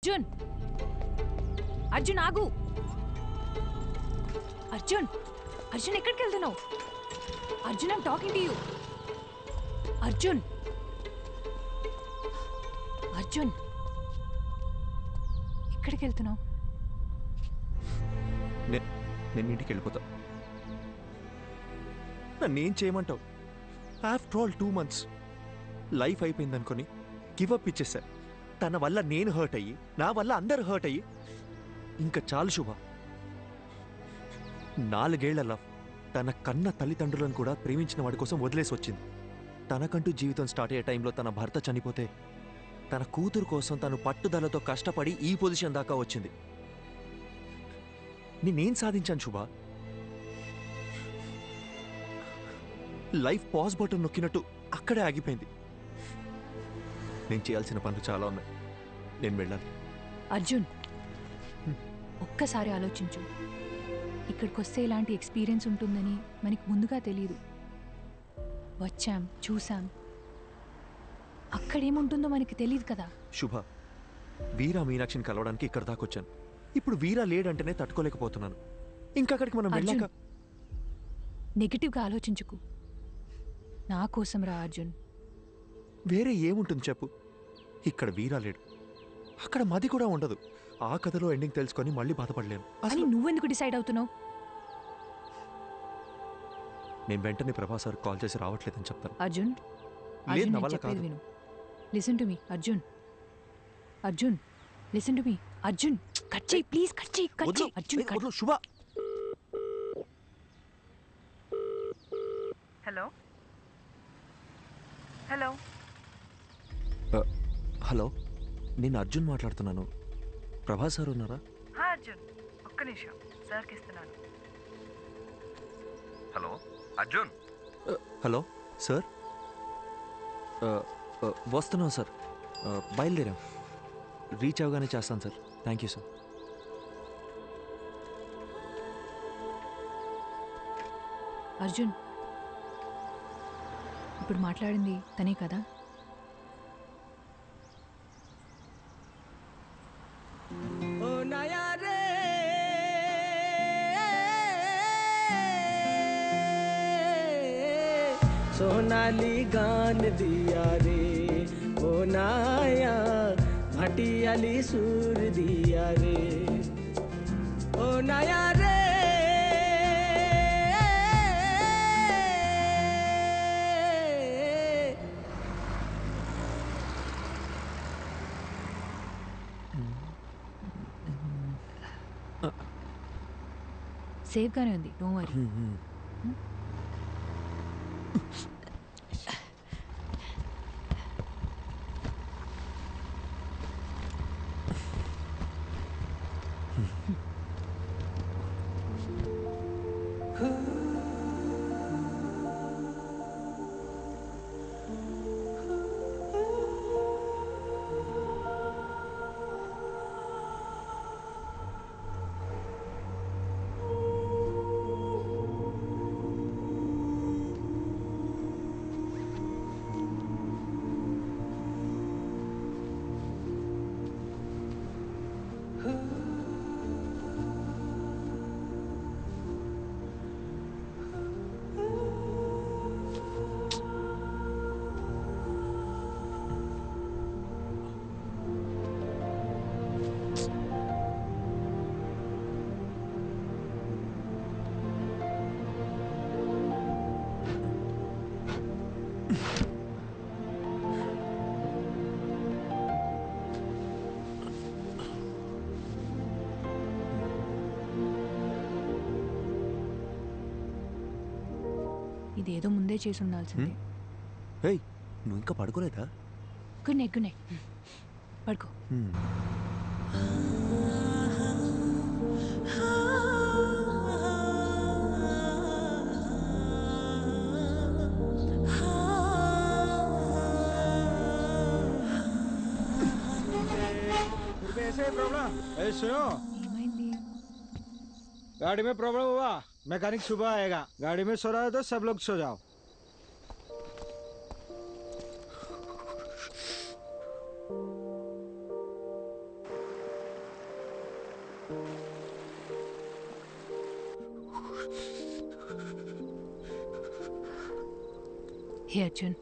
అర్జున్ అర్జున్ ఆగు. అర్జున్ అర్జున్ ఎక్కడికి వెళ్తున్నావు? Arjun I'm talking to you. Arjun Arjun ఎక్కడికి వెళ్తున్నావు? నేను ఇంటికి వెళ్ళిపోతా. నన్నేం చేయమంటావు? ఆఫ్టర్ ఆల్ 2 months లైఫ్ అయిపోయింది అనుకొని గివప్ ఇచ్చేసా. తన వల్ల నేను హర్ట్ అయ్యి, నా వల్ల అందరు హర్ట్ అయ్యి, ఇంకా చాలు శుభ. 4 ఏళ్ల లవ్ తన కన్న తల్లిదండ్రులను కూడా ప్రేమించిన వాడి కోసం వదిలేసి వచ్చింది. తనకంటూ జీవితం స్టార్ట్ అయ్యే టైంలో తన భర్త చనిపోతే తన కూతురు కోసం తను పట్టుదలతో కష్టపడి ఈ పొజిషన్ దాకా వచ్చింది. నేనేం సాధించాను శుభ? లైఫ్ పాజ్ బటన్ నొక్కినట్టు అక్కడే ఆగిపోయింది. నేను చేయాల్సిన పనులు చాలా ఉన్నాయి. నేను వెళ్ళాలి. అర్జున్ ఒక్కసారి ఆలోచించు. ఇక్కడికి వస్తే ఇలాంటి ఎక్స్పీరియన్స్ ఉంటుందని మనకి ముందుగా తెలియదు. వచ్చాం, చూసాం, అక్కడేముంటుందో మనకి తెలియదు కదా. శుభ, వీరా మీనాక్షిని కలవడానికి ఇక్కడ దాకా వచ్చాను. ఇప్పుడు వీరా లేడంటేనే తట్టుకోలేకపోతున్నాను. ఇంకా అక్కడికి మనం వెళ్ళాక నెగిటివ్గా ఆలోచించుకు. నా కోసం రా అర్జున్. వేరే ఏముంటుంది చెప్పు? ఇక్కడ వీరా లేడు, అక్కడ మది కూడా ఉండదు. ఆ కథలో ఎండింగ్ తెలుసుకొని మళ్ళీ బాధపడలేను. అసలు నువ్వెందుకు డిసైడ్ అవుతున్నావు? నేను వెంటనే ప్రభా సార్ కాల్ చేసి రావట్లేదని చెప్తాను. అర్జున్ లేదు, నా వల్ల కాదు. విను. Listen to me Arjun. Arjun listen to me Arjun. Cut చేయి ప్లీజ్, కట్ చేయి, కట్ చేయి అర్జున్. వద్దు శుభ. హలో హలో హలో, నేను అర్జున్ మాట్లాడుతున్నాను. ప్రభా సార్ ఉన్నారా? అర్జున్ ఒక్క నిమిషం, సార్కి ఇస్తున్నాను. హలో అర్జున్. హలో సార్, వస్తున్నాం సార్. బయలుదేరాం. రీచ్ అవగానే చేస్తాను sir. Thank you sir. Arjun ఇప్పుడు మాట్లాడింది తనే కదా? सोनाली गान दिया रे ओ नाया, भटियाली सूर दिया रे ओ नाया रे। సేఫ్గానే ఉంది, డోంట్ వరీ. ఇదేదో ముందే చేసి ఉండాల్సిందే. ఏయ్, నువ్వు ఇంకా పడుకోలేదా? Good night, good night. పడుకో. गाड़ी में प्रॉब्लम हुआ, मैकेनिक सुबह आएगा. गाड़ी में सो रहा है तो सब लोग सो जाओ. హే అర్జున్,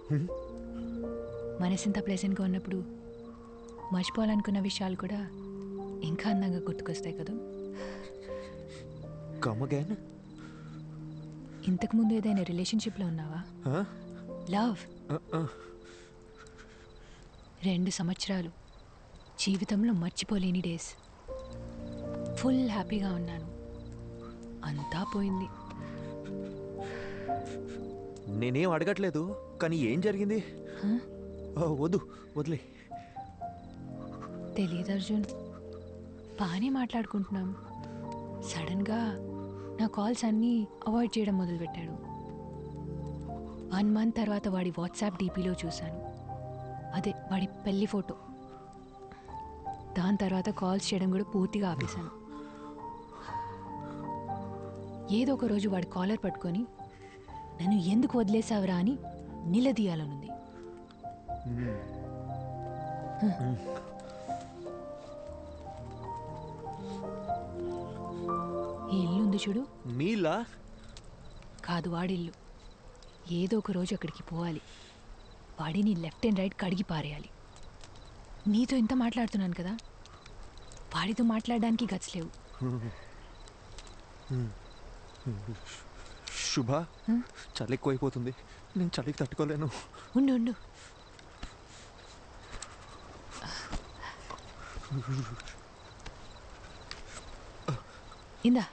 మనసింత ప్లెజెంట్గా ఉన్నప్పుడు మర్చిపోవాలనుకున్న విషయాలు కూడా ఇంకా అందంగా గుర్తుకొస్తాయి కదా. Come again. ఇంతకుముందు ఏదైనా రిలేషన్షిప్లో ఉన్నావా? లవ్ 2 సంవత్సరాలు జీవితంలో మర్చిపోలేని డేస్. ఫుల్ హ్యాపీగా ఉన్నాను. అంతా పోయింది. నేనేం అడగట్లేదు, కానీ ఏం జరిగింది? వదిలే. తెలీదు అర్జున్, బాగానే మాట్లాడుకుంటున్నాం. సడన్గా నా కాల్స్ అన్నీ అవాయిడ్ చేయడం మొదలుపెట్టాడు. 1 మంత్ తర్వాత వాడి వాట్సాప్ డీపీలో చూశాను, అదే వాడి పెళ్లి ఫోటో. దాని తర్వాత కాల్స్ చేయడం కూడా పూర్తిగా ఆపేశాను. ఏదో ఒక రోజు వాడి కాలర్ పట్టుకొని నన్ను ఎందుకు వదిలేసావురా అని నిలదీయాలనుంది. ఈ ఇల్లు ఉంది చూడు, మీలా కాదు వాడిల్లు. ఏదో ఒక రోజు అక్కడికి పోవాలి. వాడిని లెఫ్ట్ అండ్ రైట్ కడిగి పారేయాలి. నీతో ఇంత మాట్లాడుతున్నాను కదా, వాడితో మాట్లాడడానికి గట్స్ లేవు. శుభ, చలి ఎక్కువైపోతుంది. నేను చలికి తట్టుకోలేను. ఉండు ఉండు. ఇందా.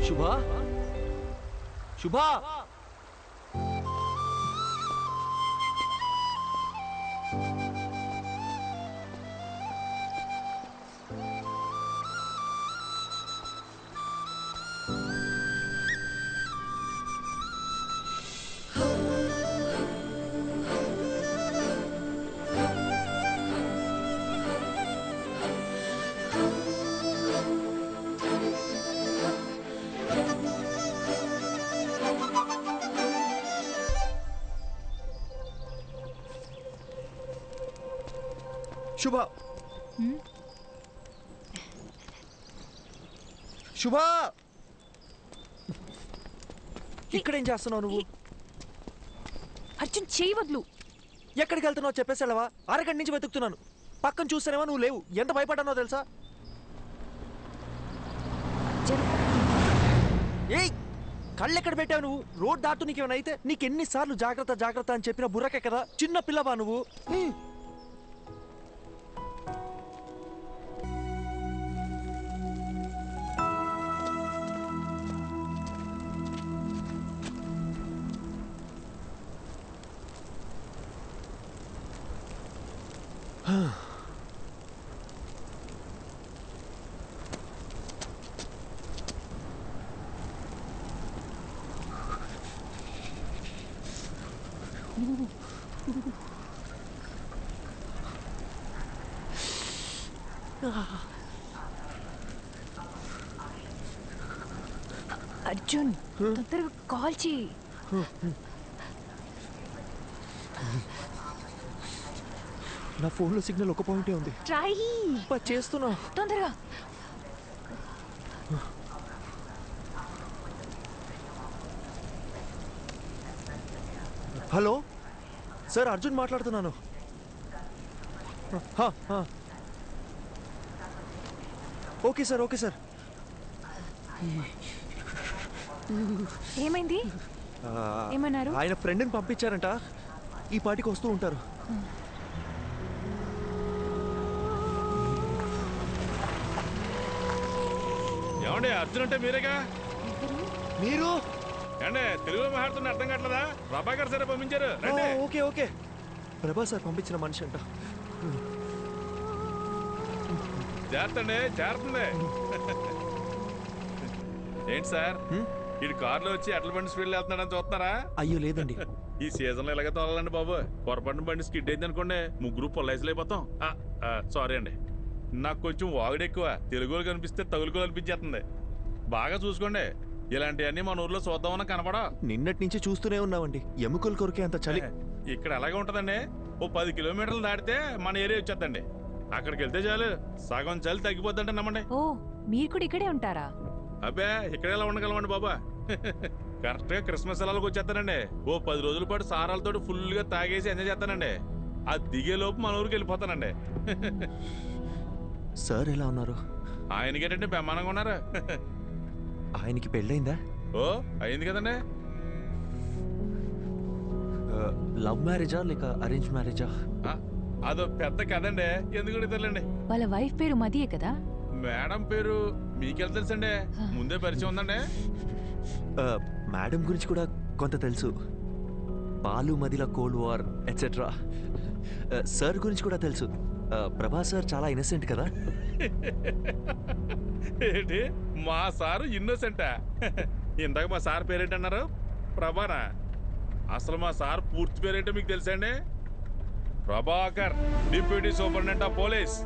శుభ, శుభ, శుభ, శుభ, ఇక్కడేం చేస్తున్నావు నువ్వు? అర్జున్, చేయి వదులు. ఎక్కడికి వెళ్తున్నావు చెప్పేసి వెళ్ళవా? అరగంట నుంచి వెతుకుతున్నాను. పక్కన చూస్తానేమో నువ్వు లేవు. ఎంత భయపడ్డానో తెలుసా? ఏయ్, కళ్ళు ఎక్కడ పెట్టావు నువ్వు? రోడ్ దాటు నీకేమైనా అయితే నీకెన్నిసార్లు జాగ్రత్త జాగ్రత్త అని చెప్పిన బుర్రకే కదా. చిన్న పిల్లవా నువ్వు? అర్జున్, తొందరగా కాల్ చేయి. నా ఫోన్లో సిగ్నల్ ఒక పాయింటే ఉంది. ట్రై చేస్తున్నా తొందరగా. హలో సార్, అర్జున్ మాట్లాడుతున్నాను. Okay sir, okay sir. ఏమైంది? ఏమన్నారు? ఆయన ఫ్రెండ్ని పంపించారంట. ఈ పాటికి వస్తూ ఉంటారు. ఏమండి, అర్జున్ అంటే మీరేగా? మీరు ఏమండి, తెలుగులో మాట్లాడుతున్న అర్థం కావట్లేదా? ప్రభా గారు సరే పంపించారు. ఓకే ఓకే, ప్రభా సార్ పంపించిన మనిషి అంట. చేస్తండి చేరుతుంది. ఏంటి సార్ ఇటు కారులో వచ్చి ఎట్ల బండి స్పీడ్లో వెళ్తున్నాడని చూస్తున్నారా? అయ్యో లేదండి. ఈ సీజన్లో ఇలాగే తోలాలండి బాబు. పొరపాటున బండి స్కిడ్ అయింది అనుకోండి, ముగ్గురు పొల్లైసులు అయిపోతాం. సారీ అండి, నాకు కొంచెం వాగుడు ఎక్కువ. తెలుగులో కనిపిస్తే తగులుకోలు అనిపించేస్తుంది. బాగా చూసుకోండి, ఇలాంటివన్నీ మన ఊర్లో చూద్దామన్నా కనపడా. నిన్నటి నుంచి చూస్తూనే ఉన్నామండి, ఎముకలు కొరికే అంత చలి. ఇక్కడ ఎలాగే ఉంటదండి, ఓ 10 కిలోమీటర్లు దాటితే మన ఏరియా వచ్చేద్దండి. అక్కడికి వెళ్తే చాలు సగం చలి తగ్గిపోద్దంటే నమ్మండి. ఓ మీరు కూడా ఇక్కడే ఉంటారా? అబ్బే ఇక్కడ ఎలా ఉండగలమండి బాబా. కరెక్ట్ గా క్రిస్మస్ సెలవులకు వచ్చేస్తానండి. ఓ 10 రోజుల పాటు సారాలతో ఫుల్ గా తాగేసి ఎంజాయ్ చేస్తానండి. అది దిగే లోపు మన ఊరికి వెళ్ళిపోతానండి. సార్ ఎలా ఉన్నారు? ఆయనకేంటంటే బ్రహ్మాండంగా ఉన్నారు. ఆయనకి పెళ్ళైందా? ఓ అయింది కదండి. లవ్ మ్యారేజా లేక అరేంజ్ మ్యారేజా? అదో పెద్ద కదండి, ఎందుకు తెలియండి. వాళ్ళ వైఫ్ పేరు మదియే కదా? మేడం పేరు మీకెళ్ళ తెలుసండి, ముందే పరిచయం ఉందండి. మేడం గురించి కూడా కొంత తెలుసు. పాలు మదిల కోల్డ్ వార్ ఎట్సెట్రా. సార్ గురించి కూడా తెలుసు. ప్రభా సార్ చాలా ఇన్నసెంట్ కదా? ఏంటి మా సారు ఇన్నోసెంటా? ఇందాక మా సార్ పేరేంటన్నారు? ప్రభానా? అసలు మా సార్ పూర్తి పేరేంటో మీకు తెలుసండి? Prabhakar, deputy superintendent of police.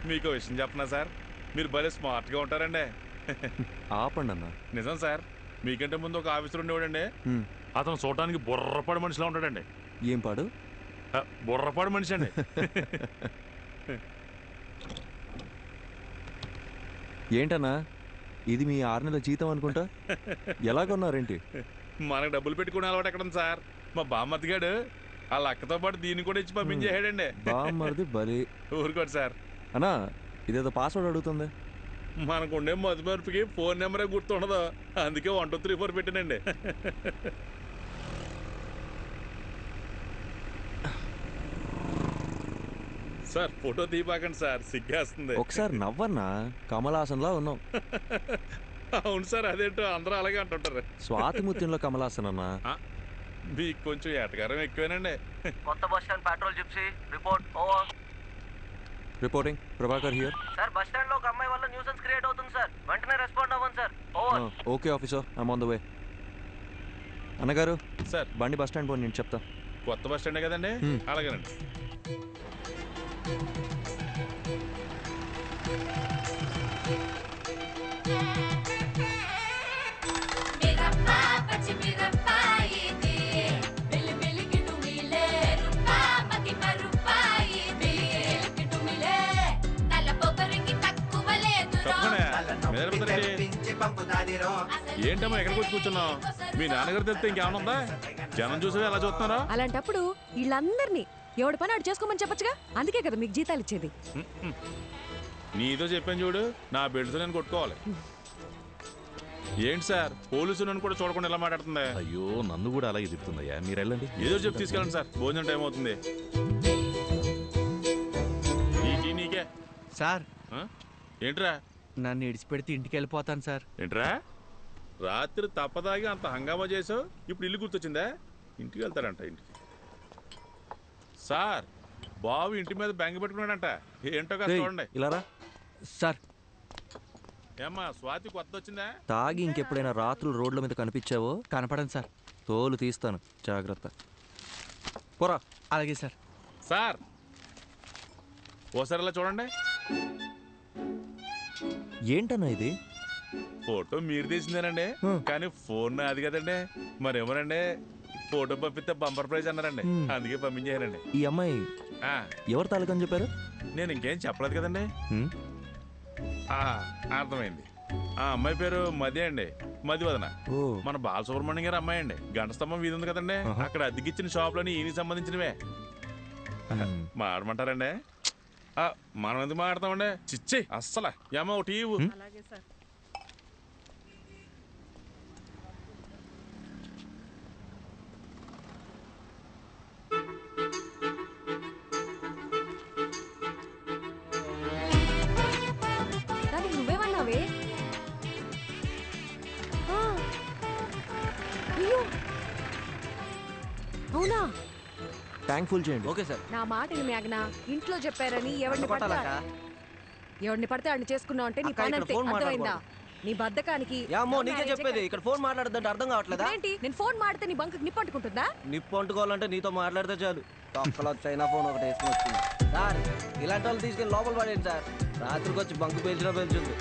మీకు విషయం చెప్పనా సార్, మీరు భలే స్మార్ట్గా ఉంటారండి. ఆపండి అన్న. నిజం సార్, మీకంటే ముందు ఒక ఆఫీసర్ ఉండేవాడండి. అతను చూడటానికి బుర్రపాడు మనిషిలా ఉంటాడండి. ఏం పాడు? బుర్రపాడు మనిషి అండి. ఏంటన్నా ఇది మీ 6 నెలల జీతం అనుకుంటా? ఎలా కొన్నారేంటి? మనకు డబ్బులు పెట్టుకునే అలవాటు ఎక్కడ ఉంది సార్? మా బామ్మతిగాడు వాళ్ళ అక్కతో పాటు దీన్ని కూడా ఇచ్చి పంపించేసాడండి. బామ్మది బలి. ఊరుకోండి సార్. అన్నా ఇదేదో పాస్వర్డ్ అడుగుతుంది. మనకు ఉండే మధుమర్పుకి ఫోన్ నెంబరే గుర్తుండదు, అందుకే 1 2 3 4 పెట్టానండి. సార్ ఫోటో తీపాకండి సార్, సిగ్గేస్తుంది. ఒకసారి నవ్వన్నా, కమలాసన్లా ఉన్నావు. అవును సార్, అదేంటో అందరూ అలాగే అంటుంటారు. స్వాతిముత్యంలో కమలాసన్ అన్నా. మీకు కొంచెం ఎటకారం ఎక్కువేనండి. కొత్త bus stand petrol gypsy report over. Reporting Prabhakar here. Sir bus stand లో ఒక అమ్మాయి వల్ల న్యూసెన్స్ క్రియేట్ అవుతుంది సార్, వెంటనే రెస్పాండ్ అవ్వండి sir. Over. Okay officer, I'm on the way. అన్నగారు సార్ బండి బస్ స్టాండ్ పోయి నేను చెప్తా. కొత్త బస్ స్టాండే కదండి, అలాగేనండి. ఏంటమ్మా ఎక్కడికి వచ్చి కూర్చున్నావు? మీ నాన్నగారు తెలిస్తే ఇంకేమన్నా ఉందా? జనం చూసి ఎలా చూస్తున్నారా? అలాంటప్పుడు వీళ్ళందరినీ ఎవడి పని అటు చేసుకోమని చెప్పొచ్చుగా, అందుకే కదా మీకు జీతాలు ఇచ్చేది. నీతో చెప్పాను చూడు, నా బెల్ట్తో నేను కొట్టుకోవాలి. ఏంటి సార్ పోలీసు నన్ను కూడా చూడకుండా ఎలా మాట్లాడుతుంది? అయ్యో నన్ను కూడా అలాగే చెప్తుందయ్యా, మీరు వెళ్ళండి. ఏదో చెప్పి తీసుకెళ్ళండి సార్, భోజనం టైం అవుతుంది. నీకే సార్ ఏంట్రా? నన్ను ఇడిచిపెడితే ఇంటికి వెళ్ళిపోతాను సార్. ఏంట్రా రాత్రి తప్పదాగి అంత హంగామా చేసావు, ఇప్పుడు ఇల్లు గుర్తొచ్చిందా? ఇంటికి వెళ్తారంట. ఇంటికి సార్ బాబు ఇంటి మీద బెంగ పెట్టుకున్నాడంట, ఏంటో కాదు చూడండి. ఇలారా సార్. ఏమ్మా స్వాతి కొత్త వచ్చిందా? తాగి ఇంకెప్పుడైనా రాత్రులు రోడ్ల మీద కనిపించావో కనపడండి సార్, తోలు తీస్తాను, జాగ్రత్త. పోరా. అలాగే సార్. సార్ ఓసారి ఇలా చూడండి. ఏంటన్నా ఇది? ఫోటో మీరు తీసిందేనండి, కానీ ఫోన్ అది కదండి. మరేమోనండి ఫోటో పంపిస్తే బంపర్ ప్రైజ్ అన్నారండి, అందుకే పంపించారండి. ఈ అమ్మాయి ఎవరు తాలూకని చెప్పారు? నేను ఇంకేం చెప్పలేదు కదండి. అర్థమైంది. ఆ అమ్మాయి పేరు మది అండి, మది వదన. మన బాలసుబ్రహ్మణ్యం గారు అమ్మాయి అండి. గంట స్తంభం వీధి ఉంది కదండి, అక్కడ అద్దెకిచ్చిన షాపులని ఈయనకి సంబంధించినవే. మాడమంటారండి? మనం ఎందుకు మాడతామండి? చిచ్చి అస్సలు ఏమో ఒకటి. అయ్యో అవునా? ట్యాంక్ ఫుల్ చేయండి. Okay sir. నా మాట విని మేఘనా, ఇంట్లో చెప్పారని ఎవరిని పడితే ఆడిని చేసుకున్నావు అంటే నీ అక్క, పని ఇక్కడ అంతే, ఫోన్ అర్థమైందా? నీ బద్ధకానికి యామ్మో నీకే చెప్పేది, ఇక్కడ ఫోన్ మాట్లాడదంటే అర్థం కావట్లేదా? ఏంటి నేను ఫోన్ మాడితే నీ బంకు నిప్పు అంటుకుంటుందా? నిప్పు అంటుకోవాలంటే నీతో మాట్లాడితే చాలు. తొక్కలో చైనా ఫోన్ ఒకటి వేసుకుని వచ్చింది. సార్ ఇలాంటి వాళ్ళు తీసుకెళ్ళి లోపల పడేయండి సార్. రాత్రికి వచ్చి బంకు పేల్చినా పేల్చుంది.